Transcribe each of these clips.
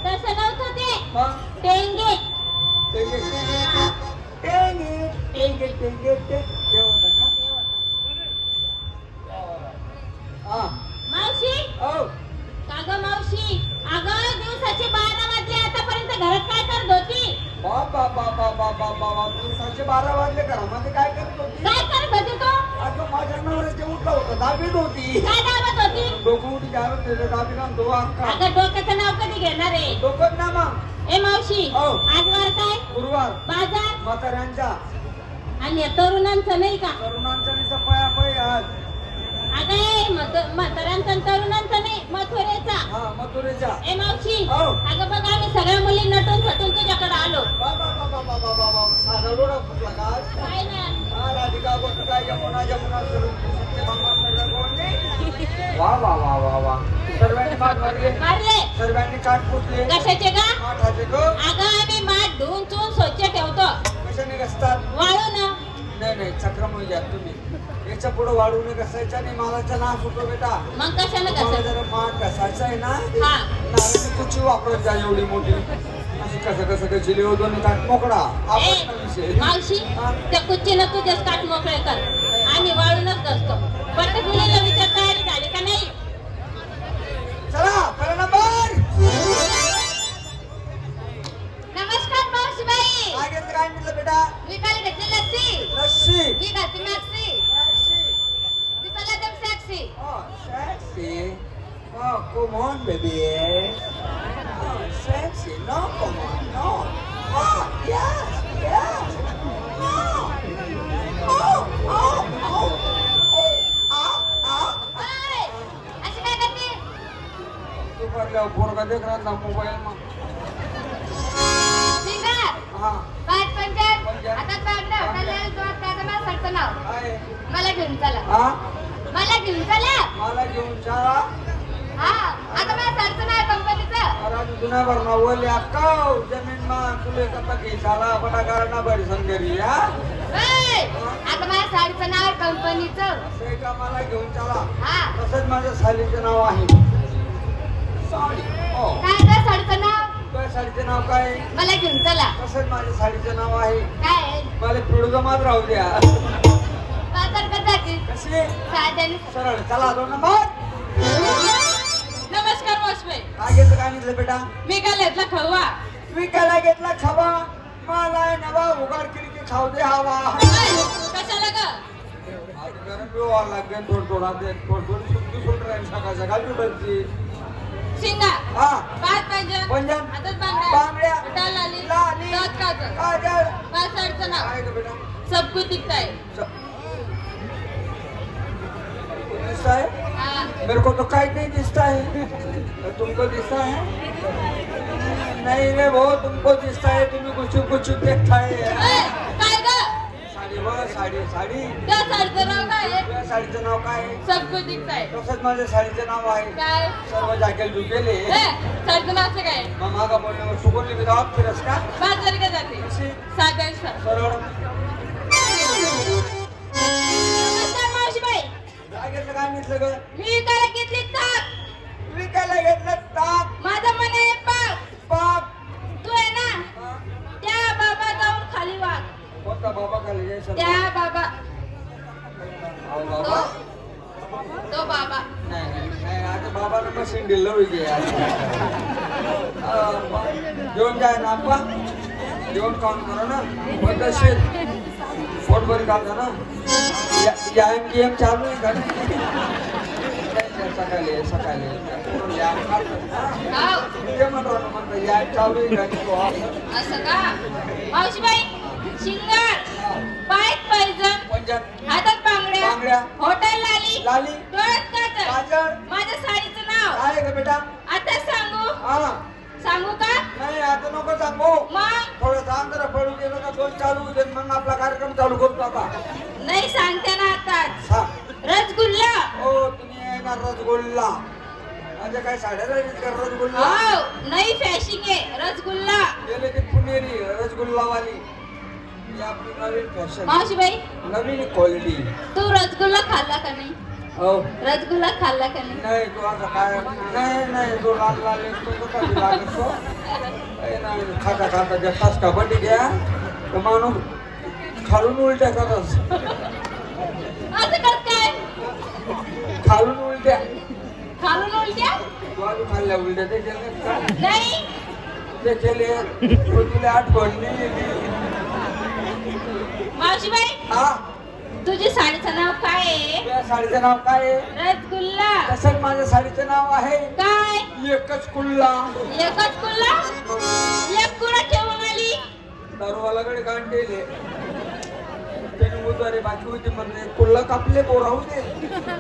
तसं नव्हतं ते. मग टेंगे. टेंगे टेंगे टेंगे टेंगे ते होतं का? हा मावशी. हो काग मावशी. अगं दिवसाचे 12 वाजले, आतापर्यंत घरात काय करत होती? बाबा बाबा बाबा बाबा दिवसाचे 12 वाजले घरामध्ये काय करत होती? काय करत होती तू? अगं माझ्या नवऱ्याचे उठलं होतं दाबीत होती. काय दाबत होती? डोकं उठी घालून दिलं दाबीला तो अक्का अगं डोक्याचं नाव कधी घेणार आहे? डोकं ना मग. ए मावशी. हो. आज वार काय? गुरुवार बाजार. म्हाताऱ्यांचा आणि या तरुणांचं नाही का? तरुणांचा निसा पळापळी आज. अगं ए म्हाताऱ्यांचा आणि तरुणांचा नाही, मथुरेचा. हा मथुरेचा. ए मावशी. हो. अगं बघ आम्ही सगळ्या मुली नटून फटून तुझ्याकडे आलो. बाबा बाबा बाबा बाबा साधा डोळा फुटला का आज? काय ना? हा राधिका गोपिका यमुना जमुना सगळं कोणी वा वा वा वा वा. सर्वांनी माठ मारले. मारले. सर्वांनी काठ पुसले. कशाचे का? माठाचे ग. अगं आम्ही माठ धुवून चुवून स्वच्छ ठेवतो. कशाने घसतात? वाळू ना. नाही नाही चक्रमुळे घ्या तुम्ही. याच्या पुढे वाढून घसायचा नाही मालाचा नाश होतो बेटा. मग कशाने तुम्हाला कसं? जरा माठ घसायचा आहे ना हा. नारळाची कुची वापरत जा एवढी मोठी. अशी कसं कसं कशी दोन्ही काठ मोकळा. आपण विषय मावशी त्या कुच्चीनं तुझ्याच काठ मोकळे कर. आम्ही वाळूनच घसतो. प्रत्येक मुलीला विचार तयारी झाली का नाही? चला पहिला नंबर. नमस्कार मावशीबाई. काय घेतलं काय म्हटलं बेटा? विकायला घेतली लस्सी. लस्सी. मी घालते मॅक्सी. दिसायला एकदम sexy. Oh, sexy. Oh, come on, baby. Oh, sexy. No, come on, no. Oh, yes, yes. Oh, oh, oh, oh. ओय, अशी काय करते? तू पडल्यावर पोरगा देख राहता मोबाईल मग. सिंगर. हा पाच पंचायत. पंचायत. हातात बांगड्या, हाताला दोन, त्याचं नाव सरचं नाव. काय मला घेऊन चला. हा मला घेऊन चला. मला घेऊन चला. हा आता मला सरचं नाव कंपनीचं. अरे जुना भरणा बोलले अक्का जमीन मा तुले कता की साला बडा करना बडी संगरी हा. ओय, आता माझ्या साडीचं नाव कंपनीचं. ते का मला घेऊन चला. हा. तसंच माझ्या सालीचं नाव आहे साडी. हो काय त्या साडीचं नाव? तुझ्या साडीचं नाव काय? मला घेऊन चला. तसंच माझ्या साडीचं नाव आहे. काय? मला पिढू जमात राहू द्या. बाजार कसा की? कशी साध्याने. सरळ चला 2 नंबर. नमस्कार मावशीबाई. काय घेतलं काय घेतलं बेटा? मी काय घेतला खवा. विकायला घेतला खावा. मला नवा उघड केली की खाऊ दे हवा. कशाला ग? आज गरम पिवा लागेल थोडा ते थोडी सुट्टी सोड राहील सकाळ सकाळ पिढची. शिंगा. हा पाच पंजन. पंजन. हातात बांगड्या. बांगड्या. विटाला लाली. लाली. दात काजळ. काजळ. काय साडीचं नाव? काय ग बेटा? सब कुछ दिखता है. दिसता है? हाँ. मेरे को तो काई नहीं दिखता है. तुमको दिखता है? नहीं रे वो तुमको दिखता है. तुम्ही कुछ देखता है. ओय, काय ग? साडी व साडी साडी. त्या साडीचं नाव काय आहे? तुझ्या साडीचं नाव काय आहे? सब कुछ दिखता है. तसंच माझ्या साडीचं नाव आहे. काय? सर्व जाकेल झुकेले. साडीचं नाव असं काय? मग मागा बोलण्यावर सुगोरली मी गावात फिरस का? बाजारी का जाते? कशी? साध्या. सरळ. नमस्कार मावशीबाई. काय घेतलं काय घेतलं ग? मी विकायला घेतली ताक. विकायला घेतलं ताक. माझं मन आहे पाक. पाक. तू आहे ना हा? त्या बाबा जाऊन खाली वाग. कोणता बाबा खाली जायचं? त्या बाबा. अहो बाबा. तो बाबा. नाही आता बाबाला मशीन दिलं होईल. जेवण काय ना आपा जेवण खाऊन करा ना. पण तसे पोट भरी खाल्लं ना. व्यायाम गेम चालू आहे का? सकाळी सकाळी व्यायाम म्हणतो व्यायाम चालू आहे का? असं का? मावशीबाई शिंगार. पायात पैजण. पंजाब. हातात बांगड्या. बांगड्या. हॉटेल लाली. लाली. डोळ्यात काजळ. काजळ. माझ्या साडीचं नाव काय ग बेटा? आता सांगू? हा सांगू का? नाही आता नको सांगू. मग थोडं सांग जरा पडू गेलं का दोन चालू होते मग आपला कार्यक्रम चालू करतो आता. नाही सांगते ना आताच. सांग. रसगुल्ला. हो तुम्ही येणार रसगुल्ला. माझ्या काय साड्या राहिलीत का रसगुल्ला? हो नई फॅशिंग आहे रसगुल्ला. गेले की पुणेरी रसगुल्लावाली. ही आपली नवीन फॅशन. मावशीबाई नवीन क्वालिटी. तू रसगुल्ला खाल्ला का नाही? हो रसगुल्ला खाल्ला का नाही? नाही तू आता काय नाही नाही तो लाल लाल तो कसा लागतो. खाता खाता जगताच कबड्डी घ्या तर माणूस खालून उलट्या करत असं कस काय खालून उलट्या खालून उलट्या बाजू खाल्ल्या उलट्या ते केले का? नाही ते केले तुला आठवण नाही मावशीबाई हा तुझी साडीचं नाव काय आहे तुझ्या साडीचं नाव काय आहे रसगुल्ला तसंच माझ्या साडीचं नाव आहे काय एकच कुल्ला एकच कुल्ला एक कुडा ठेवून आली दारूवालाकडे काढून ठेवले त्याने उद्वारे बाकी होती म्हणजे कुल्ला कापले राहू दे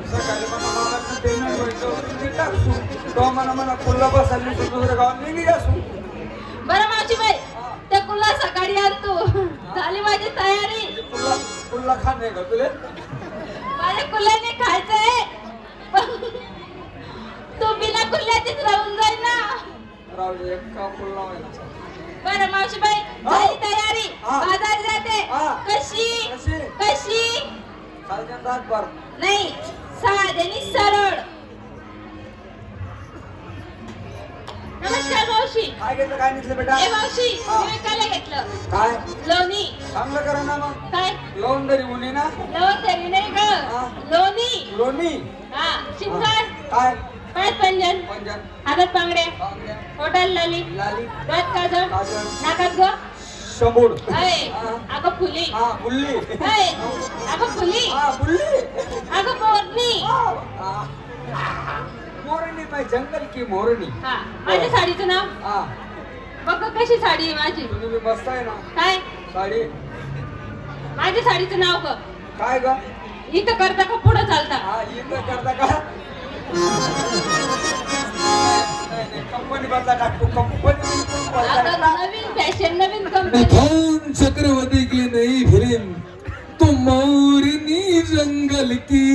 सकाळी मला पेमेंट व्हायचं टाकतो तो मला कुल्ला बसायला दुसऱ्या गावात निघी असू बरं मावशीबाई त्या कुल्ला सकाळी आणतो झाली माझी तयारी कुल्ला खाणे का तुले माझ्या कुल्ल्याने खायचंय तू बिना कुल्ल्याचीच राहून जाईल ना राहू दे एक का कुल्ला व्हायचा बरं मावशीबाई झाली तयारी बाजारी जाते कशी कशी कशी खालच्या दात भर नाही साध्यानी सरळ नमस्कार मावशी काय घेतलं काय निघलं बेटा ए मावशी तुम्ही काय घेतलं काय लोणी चांगलं करा ना मग काय लोन तरी उन्ही ना लोण तरी नाही ग लोणी लोणी हा शिंगार काय पाय पंजन पंजन हातात बांगड्या बांगड्या होटल लाली लाली डोळ्यात काजळ काजळ नाकात ग शंभूड अगं फुली हा बुल्ली अगं फुली हा बुल्ली अगं मोरणी मोरणी पाय जंगल की मोरणी हा माझ्या साडीचं नाव हा बघ कशी साडी आहे माझी तुम्ही मस्त आहे ना काय साडी माझ्या साडीचं नाव ग काय ग इथं करता का पुढं चालता हा इथं करता का कंपनी बदला टाकतो कंपनी नवीन फॅशन नवीन कंपनी मिथुन चक्रवर्ती की नई फिल्म तुम मोरनी जंगल की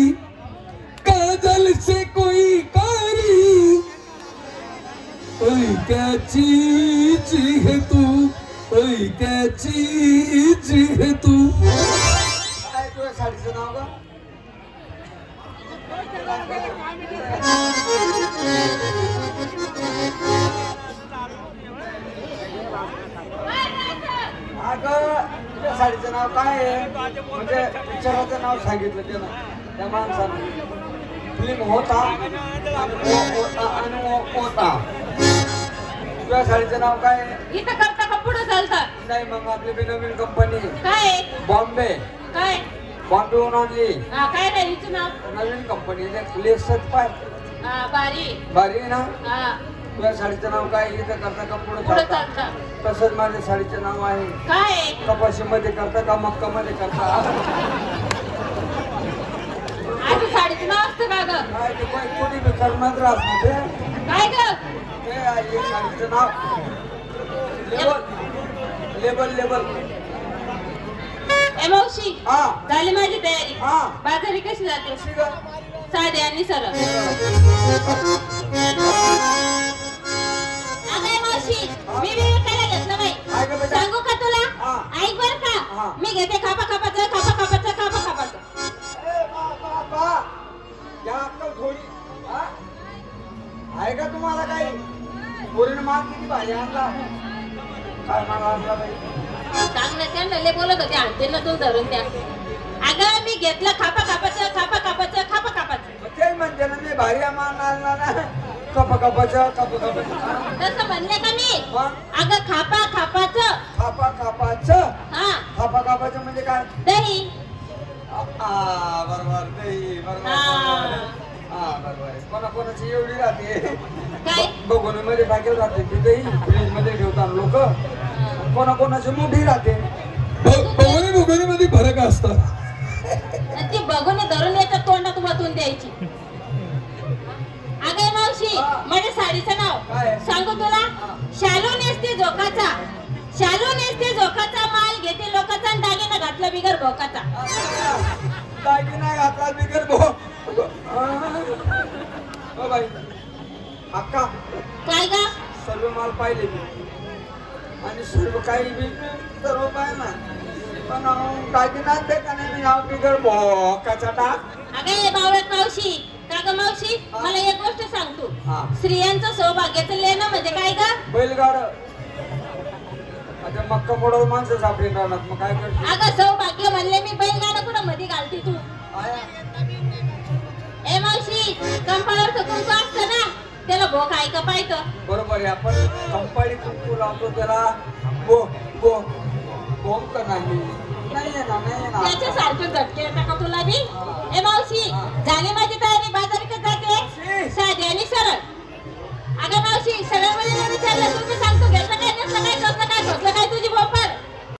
काजल से कोई कारी ओए क्या चीज है तू ओए क्या चीज है तू काय तुझ्या साडीचं नाव ग अगं तुझ्या साडीचं नाव काय आहे म्हणजे पिक्चराचं नाव सांगितलं त्यानं त्या माणसानं फिल्म होता आणि होता तुझ्या साडीचं नाव काय आहे इथं करता का पुढं चालता नाही मग आपली बी नवीन कंपनी काय बॉम्बे काय बॉम्बेहून आणली काय नाही हिचं नाव नवीन कंपनी लेसच पाय बारी भारी आहे ना हा तुझ्या साडीचं नाव काय इथं करता का पुढे पुढं चालता चालता तसंच माझ्या साडीचं नाव आहे काय कपाशी मध्ये करता का मक्का मध्ये करता असं साडीचं नाव असतं का ग काय ते कोणी कोणी बी करणार राहत नव्हते काय ग ते आहे साडीचं नाव लेबल लेबल ए मावशी हा झाली माझी तयारी हा बाजारी कशी जाते कशी ग साधे आणि सरळ अगं मावशी मी विकायला घेतलं बाई काय ग बेटा सांगू का तुला हा. ऐक बर हा. का मी घेते खापा खापाचं खापा खापाचं खापा खापाचं ए बा या अक्कल थोडी हा आहे का तुम्हाला काही पोरीनं माल किती भाजी आणला काय माल आणला बाई सांगण्यात त्यांना लय बोलत होते आणते ना तू धरून त्या अगं मी घेतलं खापा खापाचं खापा खापाचं खापा खापाचं ते म्हणते ना मी भारी माल आणला ना कपाचं तसं म्हणले का मी मग अगं खापा खापाचं खापाचं हा खापाचं म्हणजे काय दही बरोबर दही बरोबर बरोबर कोणाकोणाची एवढी राहते काय बघोनीमध्ये टाकेल राहते ती दही फ्रीज मध्ये ठेवतात लोक कोणाकोणाची मोठी राहते भगोनी मध्ये फरक असतात ती बघून धरून याच्या तोंडात वाचून द्यायची अगं मावशी माझ्या साडीचं नाव काय? सांगू तुला शालू नेसते झोकाचा शालू नेसते झोकाचा माल घेते लोकाचा आणि दागिना घातला बिगर भोकाचा दागिना घातला बिगर बाई अक्का काय गा सर्व माल पाहिले मी आणि सर्व काही बी सर्व पाहिला पण दागिना ते का नाही मी नाव बिगर भोकाचा टाक अगं बावळत मावशी का ग मावशी मला एक गोष्ट सांग तू हा. स्त्रियांचं सौभाग्याचं लेणं म्हणजे काय ग बैलगाड मक्का मोडावर माणसं सापडे राहणार मग काय करशील? अगं सौभाग्य म्हणले मी बैलगाडा कुठं मध्ये घालते तू. आया. ए मावशी कंपाळावर कुंकू असतं ना त्याला भोक आहे का पाहिजे. बरोबर आहे आपण कंपाळी कुंकू लावतो त्याला गो गो गोम का नाही? नाही आहे ना नाही आहे ना. त्याच्यासारखं झटके येतं का तुला बी. ए मावशी झाले